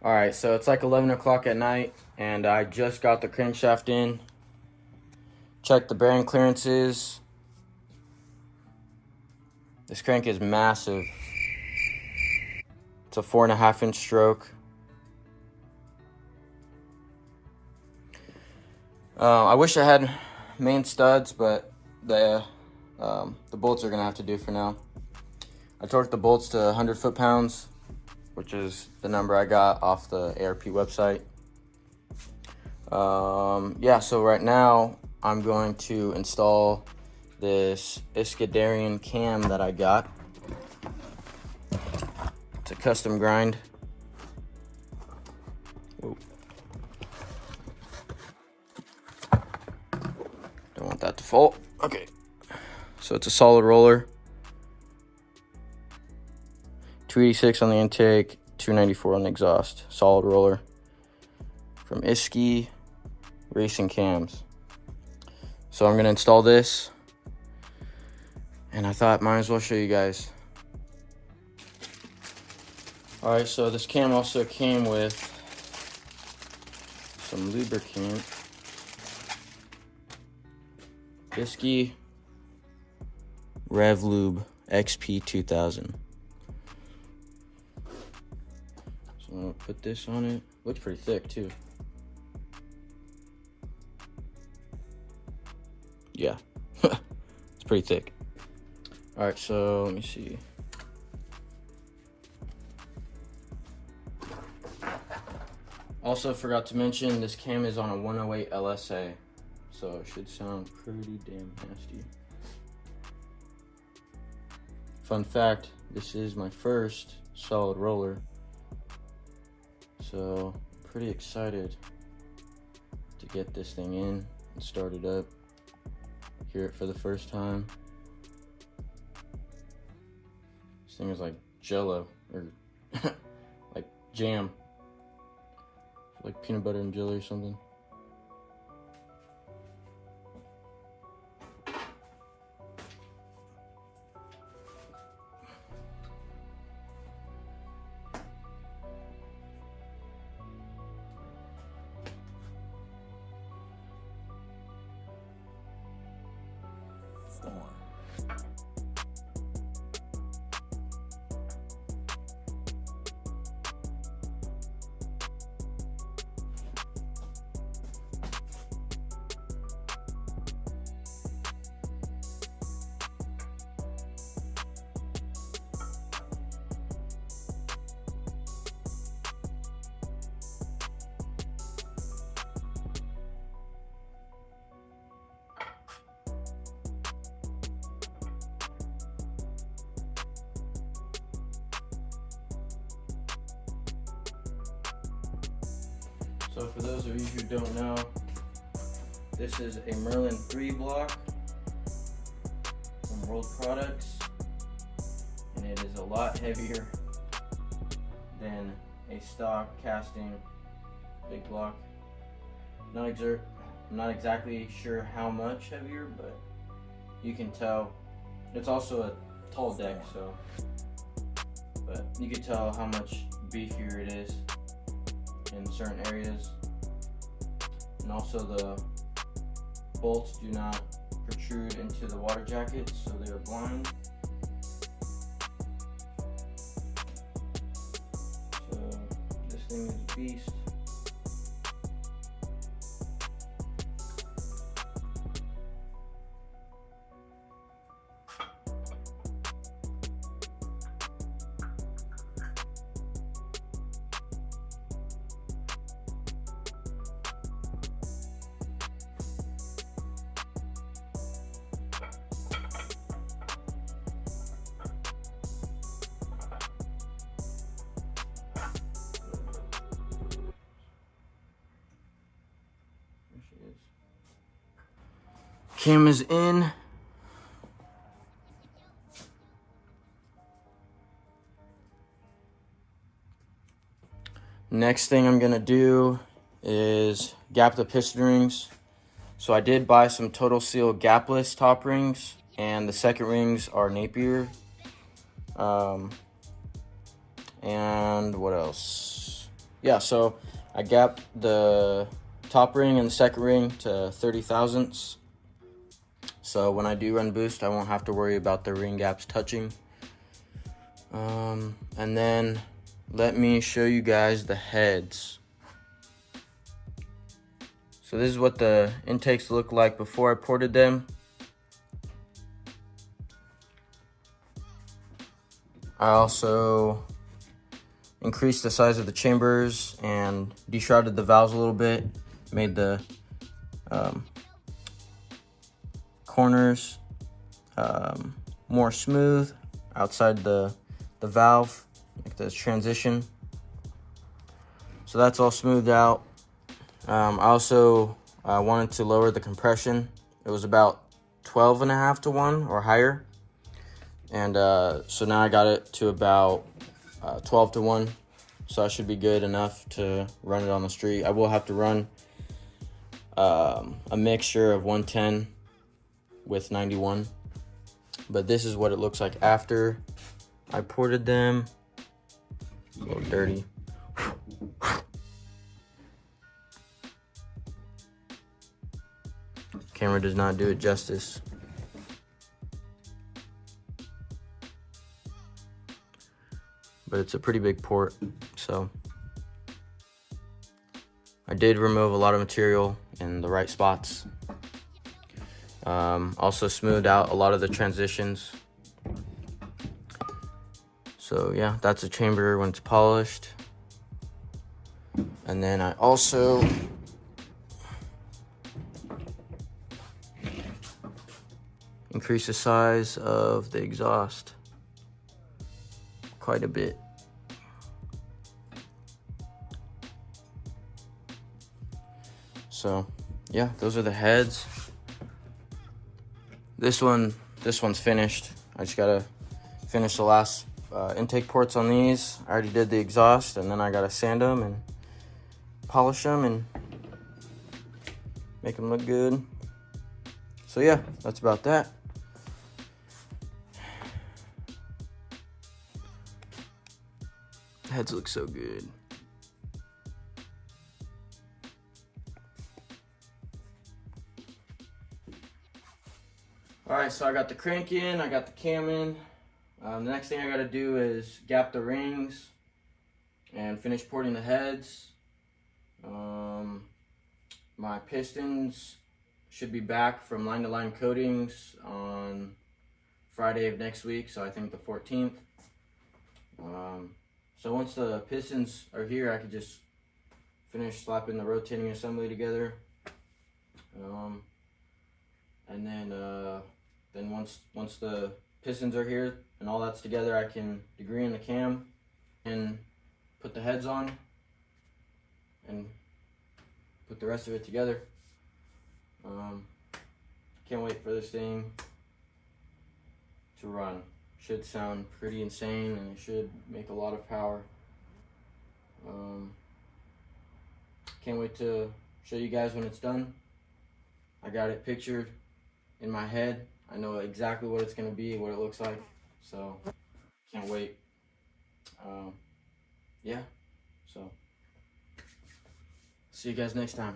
All right, so it's like 11 o'clock at night, and I just got the crankshaft in. Check the bearing clearances. This crank is massive. It's a 4.5-inch stroke. I wish I had main studs, but the bolts are gonna have to do for now. I torqued the bolts to 100 foot-pounds, which is the number I got off the ARP website. Yeah, so right now I'm going to install this Iskandarian cam that I got. It's a custom grind. Whoa. Don't want that to fall. Okay, so it's a solid roller. 286 on the intake, 294 on the exhaust. Solid roller from Iski Racing Cams. So I'm gonna install this, and I thought might as well show you guys. All right, so this cam also came with some lubricant. Iski Rev Lube XP 2000. So I'm gonna put this on it. Looks pretty thick too. Yeah, it's pretty thick. All right, so let me see. Also forgot to mention this cam is on a 108 LSA, so it should sound pretty damn nasty. Fun fact, this is my first solid roller, so pretty excited to get this thing in and start it up, hear it for the first time. This thing is like jello, or like jam, like peanut butter and jelly or something. So for those of you who don't know, this is a Merlin 3 block from World Products, and it is a lot heavier than a stock casting big block. I'm not exactly sure how much heavier, but you can tell. It's also a tall deck, so, but you can tell how much beefier it is in certain areas. And also the bolts do not protrude into the water jacket, so they are blind. So this thing is a beast. Cam is in. Next thing I'm gonna do is gap the piston rings. So I did buy some Total Seal gapless top rings, and the second rings are Napier. And what else? yeah, so I gapped the top ring and the second ring to 30 thousandths. So when I do run boost, I won't have to worry about the ring gaps touching. And then let me show you guys the heads. So this is what the intakes look like before I ported them. I also increased the size of the chambers and deshrouded the valves a little bit, made the corners more smooth outside the valve, like the transition. So that's all smoothed out. I also wanted to lower the compression. It was about 12.5 to 1 or higher. And so now I got it to about 12 to 1. So I should be good enough to run it on the street. I will have to run a mixture of 110 with 91. But this is what it looks like after I ported them. A little dirty. Camera does not do it justice. But it's a pretty big port, so I did remove a lot of material in the right spots. Also smoothed out a lot of the transitions. So yeah, that's a chamber when it's polished. And then I also increased the size of the exhaust quite a bit. So yeah, those are the heads. This one's finished. I just gotta finish the last intake ports on these. I already did the exhaust, and then I gotta sand them and polish them and make them look good. So yeah, that's about that. The heads look so good. All right, so I got the crank in, I got the cam in. The next thing I gotta do is gap the rings and finish porting the heads. My pistons should be back from line-to-line coatings on Friday of next week, so I think the 14th. So once the pistons are here, I could just finish slapping the rotating assembly together. And then once the pistons are here and all that's together, I can degree in the cam and put the heads on and put the rest of it together. Can't wait for this thing to run. Should sound pretty insane, and it should make a lot of power. Can't wait to show you guys when it's done. I got it pictured in my head. I know exactly what it's gonna be, what it looks like. So can't wait. Yeah, so see you guys next time.